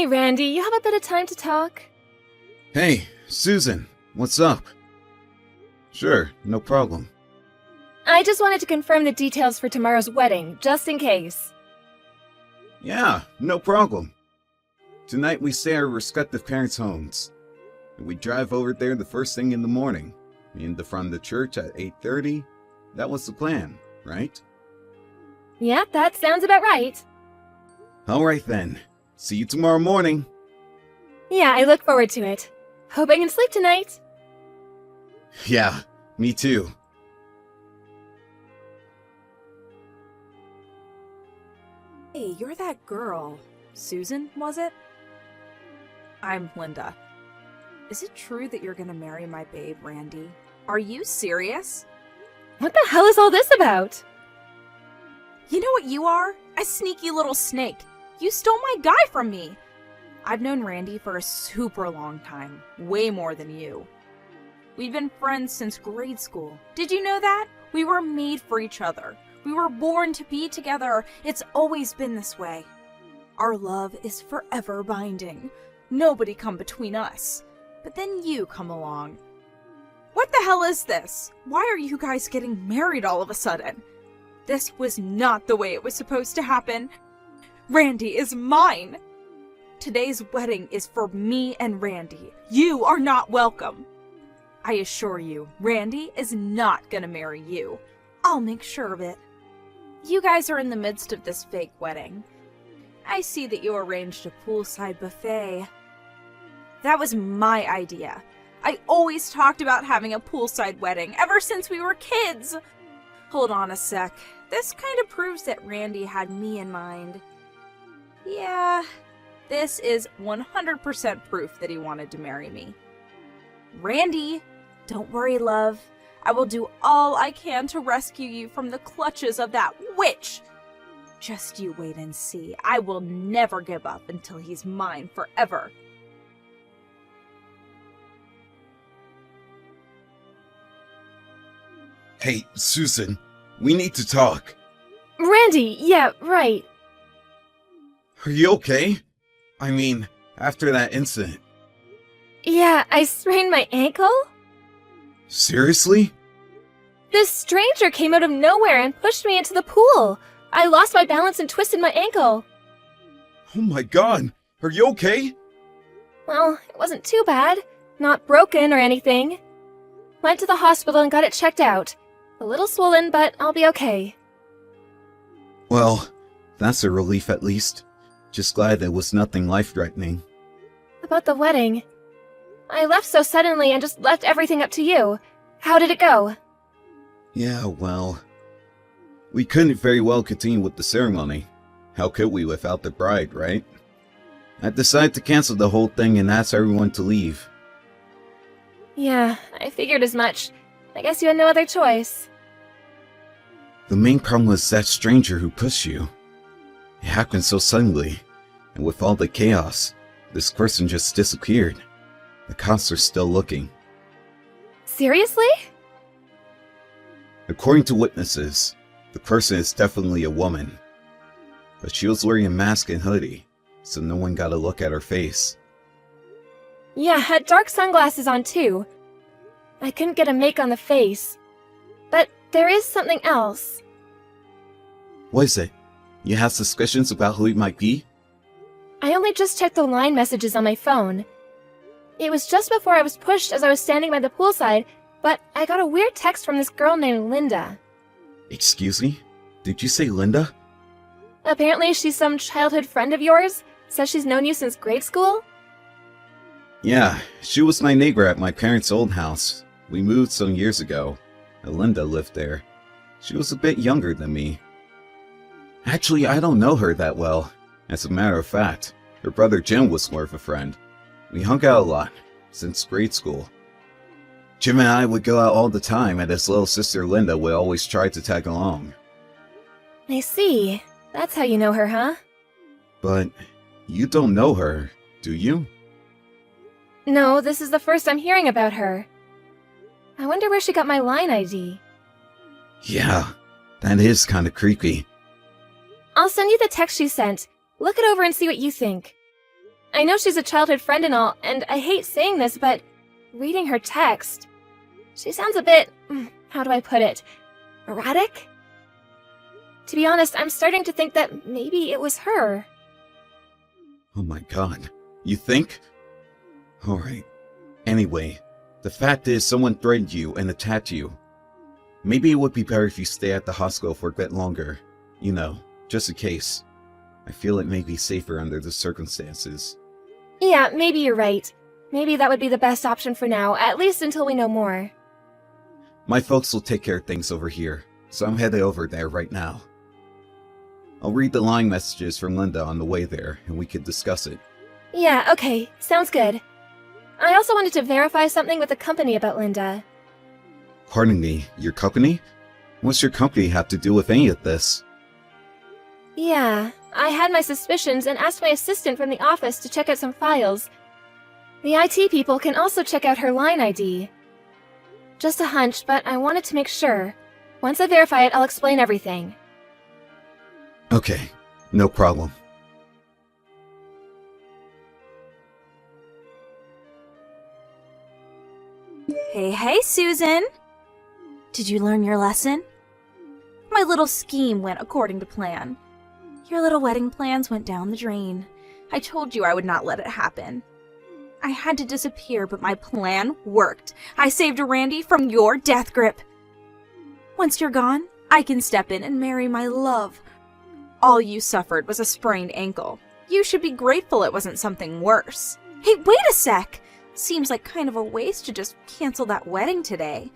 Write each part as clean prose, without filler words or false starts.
Hey, Randy, you have a bit of time to talk? Hey, Susan, what's up? Sure, no problem. I just wanted to confirm the details for tomorrow's wedding, just in case. Yeah, no problem. Tonight we stay at our respective parents' homes. And we drive over there the first thing in the morning. In the front of the church at 8:30. That was the plan, right? Yeah, that sounds about right. Alright then. See you tomorrow morning. Yeah, I look forward to it. Hope I can sleep tonight. Yeah, me too. Hey, you're that girl. Susan, was it? I'm Linda. Is it true that you're gonna marry my babe, Randy? Are you serious? What the hell is all this about? You know what you are? A sneaky little snake. You stole my guy from me. I've known Randy for a super long time. Way more than you. We've been friends since grade school. Did you know that? We were made for each other. We were born to be together. It's always been this way. Our love is forever binding. Nobody come between us. But then you come along. What the hell is this? Why are you guys getting married all of a sudden? This was not the way it was supposed to happen. Randy is mine. Today's wedding is for me and Randy. You are not welcome. I assure you, Randy is not gonna marry you. I'll make sure of it. You guys are in the midst of this fake wedding. I see that you arranged a poolside buffet. That was my idea. I always talked about having a poolside wedding ever since we were kids. Hold on a sec. This kind of proves that Randy had me in mind. Yeah, this is 100% proof that he wanted to marry me. Randy, don't worry, love. I will do all I can to rescue you from the clutches of that witch. Just you wait and see. I will never give up until he's mine forever. Hey, Susan, we need to talk. Randy, yeah, right. Are you okay? I mean, after that incident. Yeah, I sprained my ankle? Seriously? This stranger came out of nowhere and pushed me into the pool. I lost my balance and twisted my ankle. Oh my god, are you okay? Well, it wasn't too bad. Not broken or anything. Went to the hospital and got it checked out. A little swollen, but I'll be okay. Well, that's a relief at least. Just glad there was nothing life-threatening. About the wedding. I left so suddenly and just left everything up to you. How did it go? Yeah, well... we couldn't very well continue with the ceremony. How could we without the bride, right? I decided to cancel the whole thing and ask everyone to leave. Yeah, I figured as much. I guess you had no other choice. The main problem was that stranger who pushed you. It happened so suddenly, and with all the chaos, this person just disappeared. The cops are still looking. Seriously? According to witnesses, the person is definitely a woman. But she was wearing a mask and hoodie, so no one got a look at her face. Yeah, had dark sunglasses on too. I couldn't get a make on the face. But there is something else. What is it? You have suspicions about who it might be? I only just checked the line messages on my phone. It was just before I was pushed as I was standing by the poolside, but I got a weird text from this girl named Linda. Excuse me? Did you say Linda? Apparently she's some childhood friend of yours. Says she's known you since grade school. Yeah, she was my neighbor at my parents' old house. We moved some years ago, and Linda lived there. She was a bit younger than me. Actually, I don't know her that well. As a matter of fact, her brother Jim was more of a friend. We hung out a lot, since grade school. Jim and I would go out all the time, and his little sister Linda would always try to tag along. I see. That's how you know her, huh? But you don't know her, do you? No, this is the first I'm hearing about her. I wonder where she got my line ID. Yeah, that is kinda creepy. I'll send you the text she sent. Look it over and see what you think. I know she's a childhood friend and all, and I hate saying this, but reading her text, she sounds a bit, how do I put it, erratic? To be honest, I'm starting to think that maybe it was her. Oh my god. You think? Alright. Anyway, the fact is someone threatened you and attacked you. Maybe it would be better if you stay at the hospital for a bit longer. You know, just in case. I feel it may be safer under the circumstances. Yeah, maybe you're right. Maybe that would be the best option for now, at least until we know more. My folks will take care of things over here, so I'm headed over there right now. I'll read the line messages from Linda on the way there, and we could discuss it. Yeah, okay, sounds good. I also wanted to verify something with the company about Linda. Pardon me, your company? What's your company have to do with any of this? Yeah, I had my suspicions and asked my assistant from the office to check out some files. The IT people can also check out her line ID. Just a hunch, but I wanted to make sure. Once I verify it, I'll explain everything. Okay, no problem. Hey, Susan! Did you learn your lesson? My little scheme went according to plan. Your little wedding plans went down the drain. I told you I would not let it happen. I had to disappear, but my plan worked. I saved Randy from your death grip. Once you're gone, I can step in and marry my love. All you suffered was a sprained ankle. You should be grateful it wasn't something worse. Hey, wait a sec! Seems like kind of a waste to just cancel that wedding today.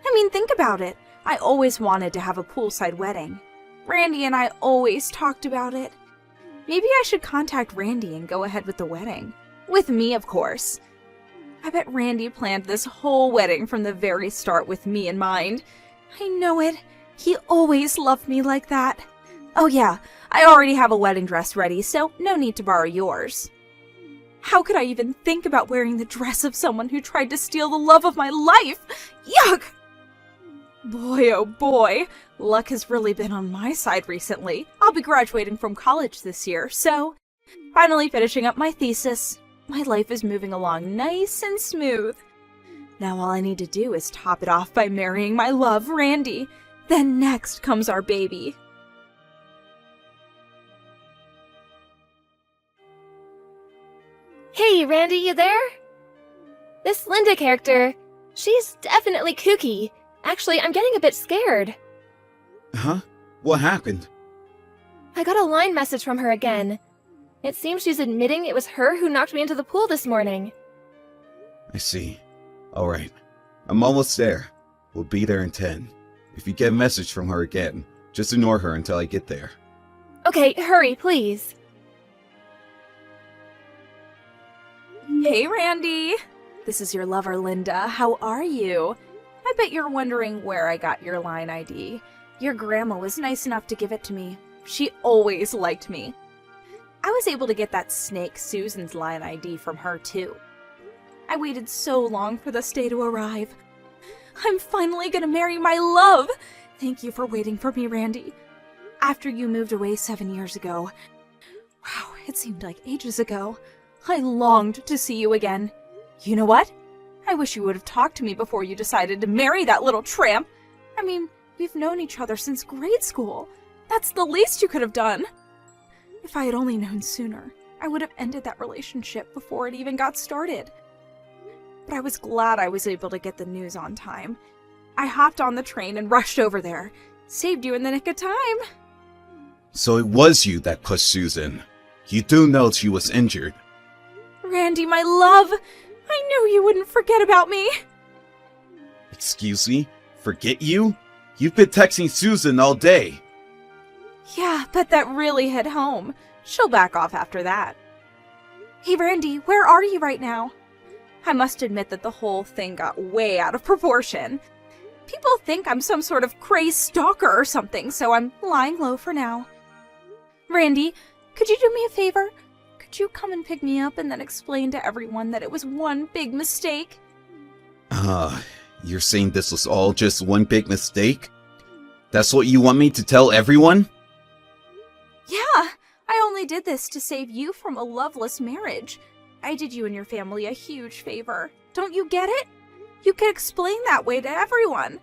I mean, think about it. I always wanted to have a poolside wedding. Randy and I always talked about it. Maybe I should contact Randy and go ahead with the wedding. With me, of course. I bet Randy planned this whole wedding from the very start with me in mind. I know it. He always loved me like that. Oh yeah, I already have a wedding dress ready, so no need to borrow yours. How could I even think about wearing the dress of someone who tried to steal the love of my life? Yuck! Boy, oh boy, luck has really been on my side recently. I'll be graduating from college this year, so finally finishing up my thesis. My life is moving along nice and smooth. Now all I need to do is top it off by marrying my love, Randy. Then next comes our baby. Hey, Randy, you there? This Linda character, she's definitely kooky. Actually, I'm getting a bit scared. Huh? What happened? I got a line message from her again. It seems she's admitting it was her who knocked me into the pool this morning. I see. Alright. I'm almost there. We'll be there in 10. If you get a message from her again, just ignore her until I get there. Okay, hurry, please. Hey, Randy! This is your lover, Linda. How are you? I bet you're wondering where I got your line ID. Your grandma was nice enough to give it to me. She always liked me. I was able to get that snake Susan's line ID from her, too. I waited so long for this day to arrive. I'm finally gonna marry my love! Thank you for waiting for me, Randy. After you moved away 7 years ago, wow, it seemed like ages ago, I longed to see you again. You know what? I wish you would have talked to me before you decided to marry that little tramp. I mean, we've known each other since grade school. That's the least you could have done. If I had only known sooner, I would have ended that relationship before it even got started. But I was glad I was able to get the news on time. I hopped on the train and rushed over there. Saved you in the nick of time. So it was you that pushed Susan. You do know she was injured. Randy, my love! I knew you wouldn't forget about me! Excuse me? Forget you? You've been texting Susan all day. Yeah, but that really hit home. She'll back off after that. Hey, Randy, where are you right now? I must admit that the whole thing got way out of proportion. People think I'm some sort of crazed stalker or something, so I'm lying low for now. Randy, could you do me a favor? Could you come and pick me up and then explain to everyone that it was one big mistake? You're saying this was all just one big mistake? That's what you want me to tell everyone? Yeah, I only only did this to save you from a loveless marriage. I did you and your family a huge favor. Don't you get it? You could explain that way to everyone.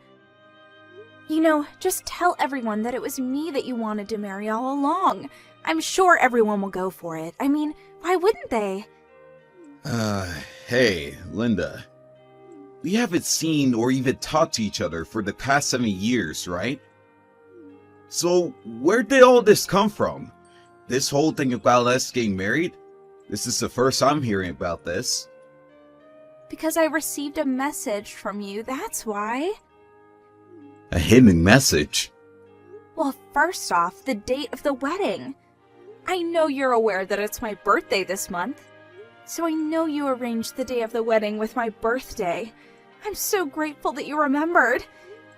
You know, just tell everyone that it was me that you wanted to marry all along. I'm sure everyone will go for it. I mean, why wouldn't they? Hey, Linda. We haven't seen or even talked to each other for the past 7 years, right? So, where did all this come from? This whole thing about us getting married? This is the first I'm hearing about this. Because I received a message from you, that's why. A hidden message? Well, first off, the date of the wedding. I know you're aware that it's my birthday this month. So I know you arranged the day of the wedding with my birthday. I'm so grateful that you remembered.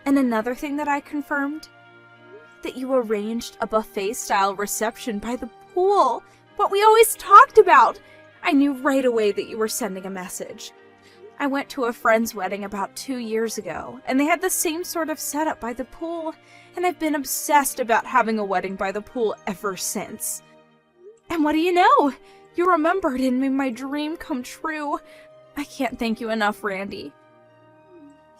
And another thing that I confirmed? That you arranged a buffet-style reception by the pool. What we always talked about. I knew right away that you were sending a message. I went to a friend's wedding about 2 years ago, and they had the same sort of setup by the pool, and I've been obsessed about having a wedding by the pool ever since. And what do you know? You remembered and made my dream come true. I can't thank you enough, Randy.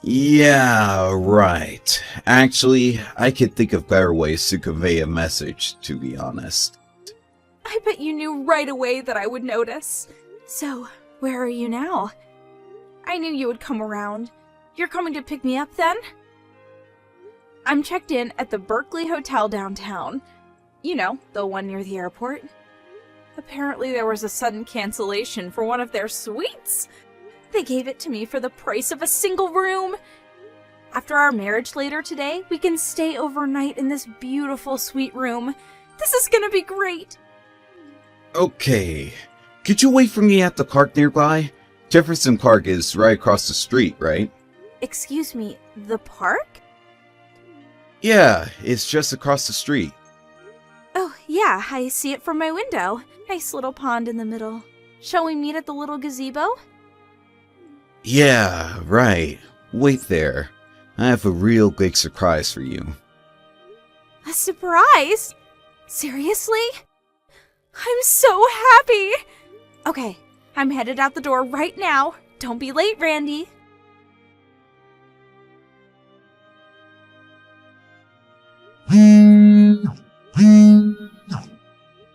Yeah, right. Actually, I could think of better ways to convey a message, to be honest. I bet you knew right away that I would notice. So, where are you now? I knew you would come around. You're coming to pick me up then? I'm checked in at the Berkeley Hotel downtown. You know, the one near the airport. Apparently there was a sudden cancellation for one of their suites. They gave it to me for the price of a single room. After our marriage later today, we can stay overnight in this beautiful suite room. This is gonna be great. Okay. Could you wait for me at the park nearby? Jefferson Park is right across the street, right? Excuse me, the park? Yeah, it's just across the street. Oh, yeah, I see it from my window. Nice little pond in the middle. Shall we meet at the little gazebo? Yeah, right. Wait there. I have a real big surprise for you. A surprise? Seriously? I'm so happy! Okay, I'm headed out the door right now. Don't be late, Randy.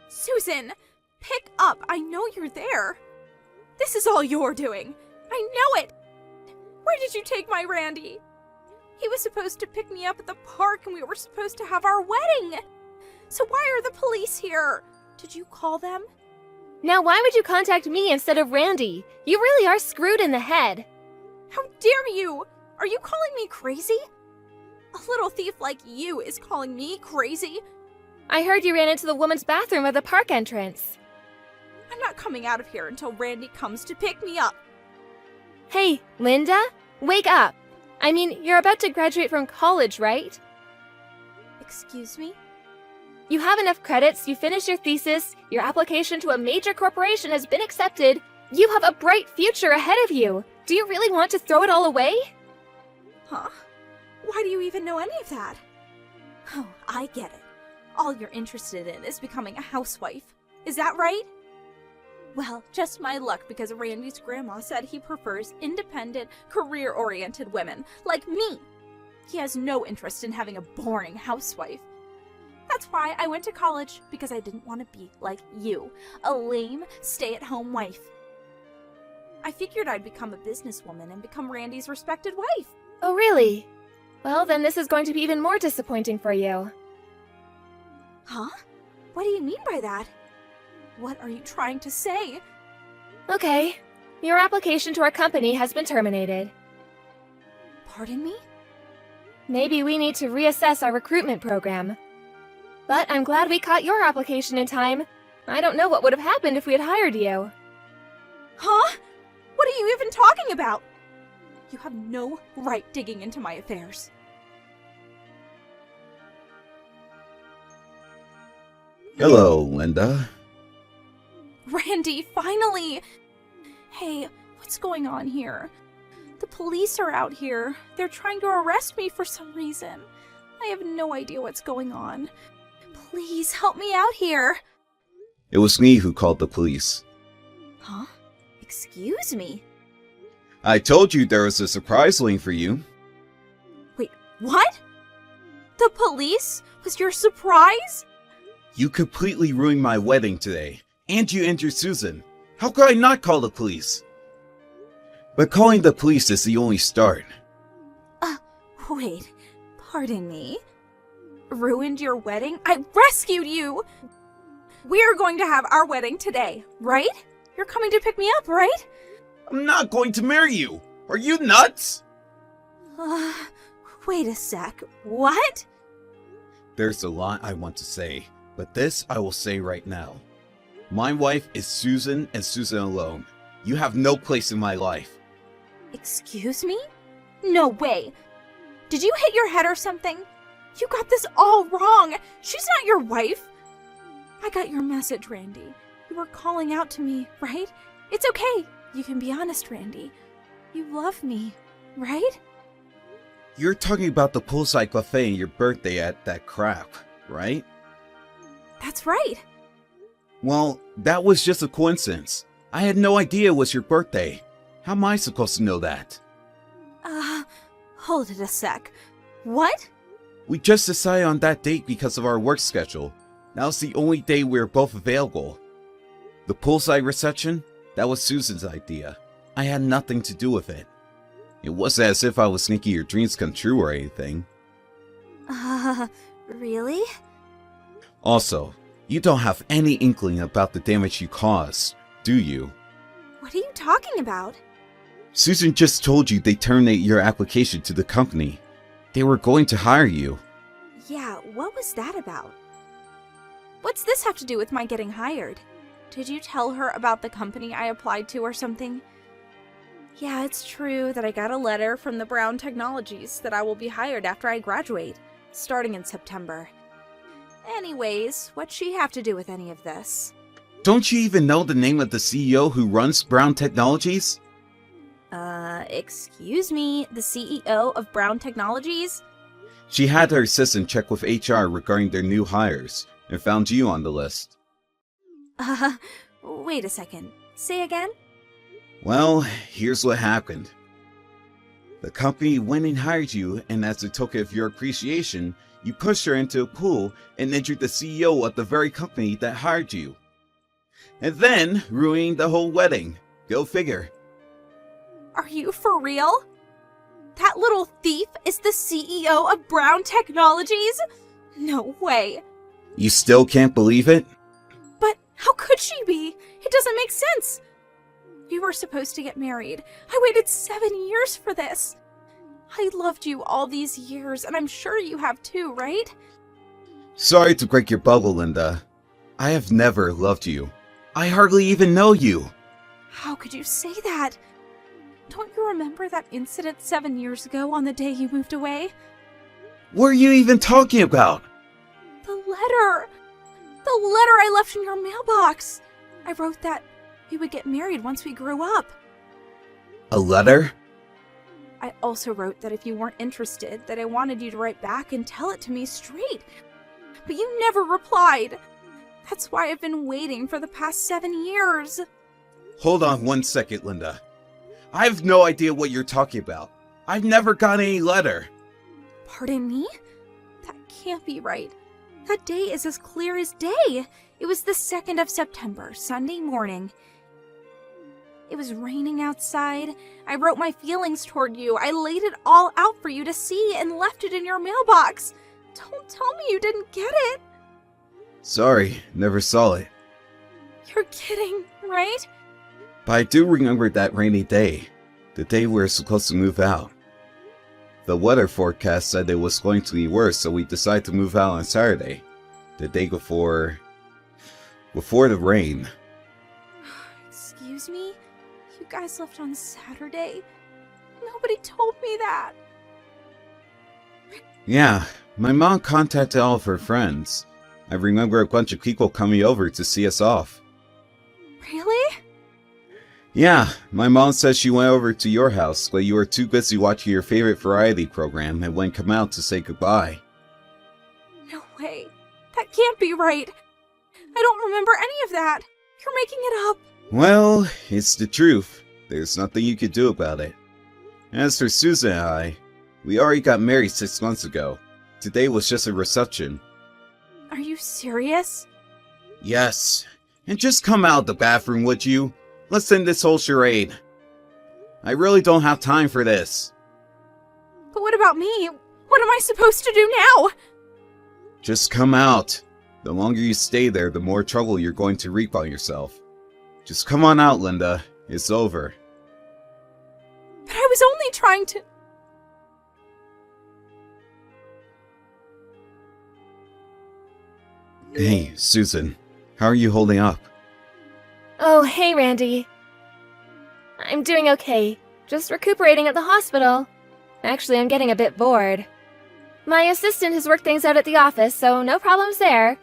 Susan, pick up. I know you're there. This is all you're doing. I know it. Where did you take my Randy? He was supposed to pick me up at the park and we were supposed to have our wedding. So why are the police here? Did you call them? Now why would you contact me instead of Randy? You really are screwed in the head. How dare you? Are you calling me crazy? A little thief like you is calling me crazy. I heard you ran into the woman's bathroom at the park entrance. I'm not coming out of here until Randy comes to pick me up. Hey, Linda? Wake up! I mean, you're about to graduate from college, right? Excuse me? You have enough credits, you finished your thesis, your application to a major corporation has been accepted, you have a bright future ahead of you. Do you really want to throw it all away? Huh? Why do you even know any of that? Oh, I get it. All you're interested in is becoming a housewife. Is that right? Well, just my luck because Randy's grandma said he prefers independent, career-oriented women like me. He has no interest in having a boring housewife. That's why I went to college, because I didn't want to be like you, a lame, stay-at-home wife. I figured I'd become a businesswoman and become Randy's respected wife. Oh, really? Well, then this is going to be even more disappointing for you. Huh? What do you mean by that? What are you trying to say? Okay. Your application to our company has been terminated. Pardon me? Maybe we need to reassess our recruitment program. But I'm glad we caught your application in time. I don't know what would have happened if we had hired you. Huh? What are you even talking about? You have no right digging into my affairs. Hello, Linda. Randy, finally! Hey, what's going on here? The police are out here. They're trying to arrest me for some reason. I have no idea what's going on. Please help me out here. It was me who called the police. Huh? Excuse me? I told you there was a surprise waiting for you. Wait, what? The police was your surprise? You completely ruined my wedding today, and you injured Susan. How could I not call the police? But calling the police is the only start. Wait, pardon me? Ruined your wedding? I rescued you! We're going to have our wedding today, right? You're coming to pick me up, right? I'm not going to marry you! Are you nuts? Wait a sec. What? There's a lot I want to say, but this I will say right now. My wife is Susan and Susan alone. You have no place in my life. Excuse me? No way. Did you hit your head or something? You got this all wrong. She's not your wife. I got your message, Randy. You were calling out to me, right? It's okay. You can be honest, Randy. You love me, right? You're talking about the poolside buffet and your birthday at that crap, right? That's right. Well, that was just a coincidence. I had no idea it was your birthday. How am I supposed to know that? Hold it a sec. What? We just decided on that date because of our work schedule. That was the only day we were both available. The poolside reception? That was Susan's idea. I had nothing to do with it. It wasn't as if I was making your dreams come true or anything. Really? Also, you don't have any inkling about the damage you caused, do you? What are you talking about? Susan just told you they terminated your application to the company. They were going to hire you. Yeah, what was that about? What's this have to do with my getting hired? Did you tell her about the company I applied to or something? Yeah, it's true that I got a letter from the Brown Technologies that I will be hired after I graduate, starting in September. Anyways, what's she have to do with any of this? Don't you even know the name of the CEO who runs Brown Technologies? Excuse me, the CEO of Brown Technologies? She had her assistant check with HR regarding their new hires, and found you on the list. Wait a second. Say again? Well, here's what happened. The company went and hired you, and as a token of your appreciation, you pushed her into a pool and injured the CEO of the very company that hired you. And then ruining the whole wedding. Go figure. Are you for real? That little thief is the CEO of Brown Technologies? No way. You still can't believe it? But how could she be? It doesn't make sense. We were supposed to get married. I waited 7 years for this. I loved you all these years, and I'm sure you have too, right? Sorry to break your bubble, Linda. I have never loved you. I hardly even know you. How could you say that? Don't you remember that incident 7 years ago on the day you moved away? What are you even talking about? The letter! The letter I left in your mailbox! I wrote that we would get married once we grew up. A letter? I also wrote that if you weren't interested, that I wanted you to write back and tell it to me straight. But you never replied. That's why I've been waiting for the past 7 years. Hold on 1 second, Linda. I have no idea what you're talking about. I've never got any letter. Pardon me? That can't be right. That day is as clear as day. It was the 2nd of September, Sunday morning. It was raining outside. I wrote my feelings toward you. I laid it all out for you to see and left it in your mailbox. Don't tell me you didn't get it. Sorry, never saw it. You're kidding, right? But I do remember that rainy day. The day we were supposed to move out. The weather forecast said it was going to be worse, so we decided to move out on Saturday. The day before the rain. Excuse me? You guys left on Saturday? Nobody told me that. Yeah, my mom contacted all of her friends. I remember a bunch of people coming over to see us off. Really? Yeah, my mom said she went over to your house, but you were too busy watching your favorite variety program and wouldn't come out to say goodbye. No way. That can't be right. I don't remember any of that. You're making it up. Well, it's the truth. There's nothing you could do about it. As for Susan and I, we already got married 6 months ago. Today was just a reception. Are you serious? Yes. And just come out of the bathroom, would you? Let's end this whole charade. I really don't have time for this. But what about me? What am I supposed to do now? Just come out. The longer you stay there, the more trouble you're going to reap on yourself. Just come on out, Linda. It's over. But I was only trying to... Hey, Susan. How are you holding up? Oh, hey, Randy. I'm doing okay. Just recuperating at the hospital. Actually, I'm getting a bit bored. My assistant has worked things out at the office, so no problems there.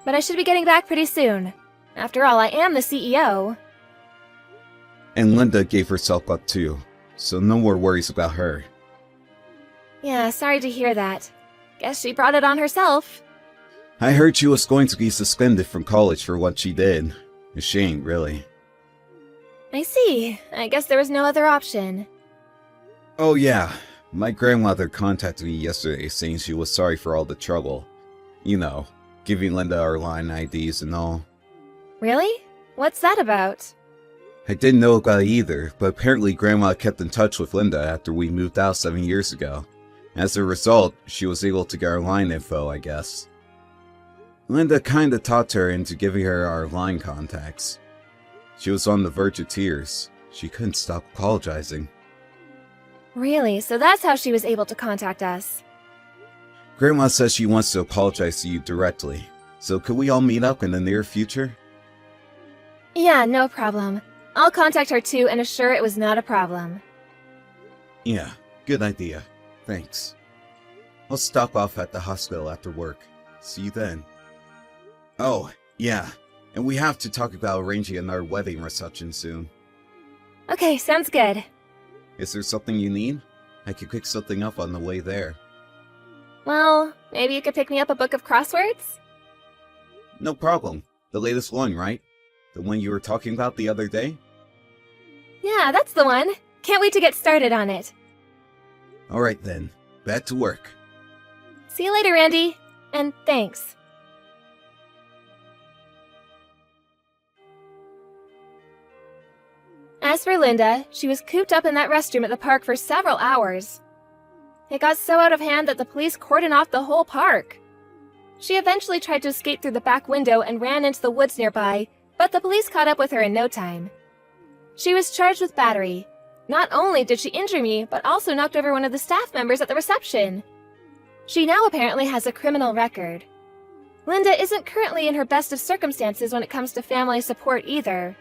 But I should be getting back pretty soon. After all, I am the CEO. And Linda gave herself up too, so no more worries about her. Yeah, sorry to hear that. Guess she brought it on herself. I heard she was going to be suspended from college for what she did. A shame, really. I see. I guess there was no other option. Oh yeah, my grandmother contacted me yesterday saying she was sorry for all the trouble. You know, giving Linda our line IDs and all. Really? What's that about? I didn't know about it either, but apparently Grandma kept in touch with Linda after we moved out 7 years ago. As a result, she was able to get our line info, I guess. Linda kinda talked her into giving her our line contacts. She was on the verge of tears. She couldn't stop apologizing. Really? So that's how she was able to contact us. Grandma says she wants to apologize to you directly. So could we all meet up in the near future? Yeah, no problem. I'll contact her too and assure it was not a problem. Yeah, good idea. Thanks. I'll stop off at the hospital after work. See you then. Oh, yeah. And we have to talk about arranging another wedding reception soon. Okay, sounds good. Is there something you need? I could pick something up on the way there. Well, maybe you could pick me up a book of crosswords? No problem. The latest one, right? The one you were talking about the other day? Yeah, that's the one. Can't wait to get started on it. Alright then. Back to work. See you later, Randy. And thanks. As for Linda, she was cooped up in that restroom at the park for several hours. It got so out of hand that the police cordoned off the whole park. She eventually tried to escape through the back window and ran into the woods nearby, but the police caught up with her in no time. She was charged with battery. Not only did she injure me, but also knocked over one of the staff members at the reception. She now apparently has a criminal record. Linda isn't currently in her best of circumstances when it comes to family support either.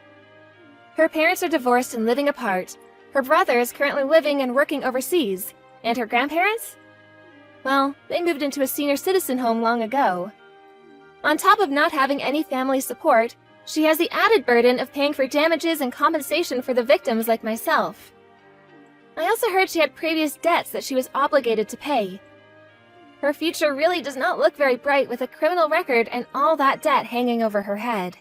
Her parents are divorced and living apart. Her brother is currently living and working overseas. And her grandparents? Well, they moved into a senior citizen home long ago. On top of not having any family support, she has the added burden of paying for damages and compensation for the victims like myself. I also heard she had previous debts that she was obligated to pay. Her future really does not look very bright with a criminal record and all that debt hanging over her head.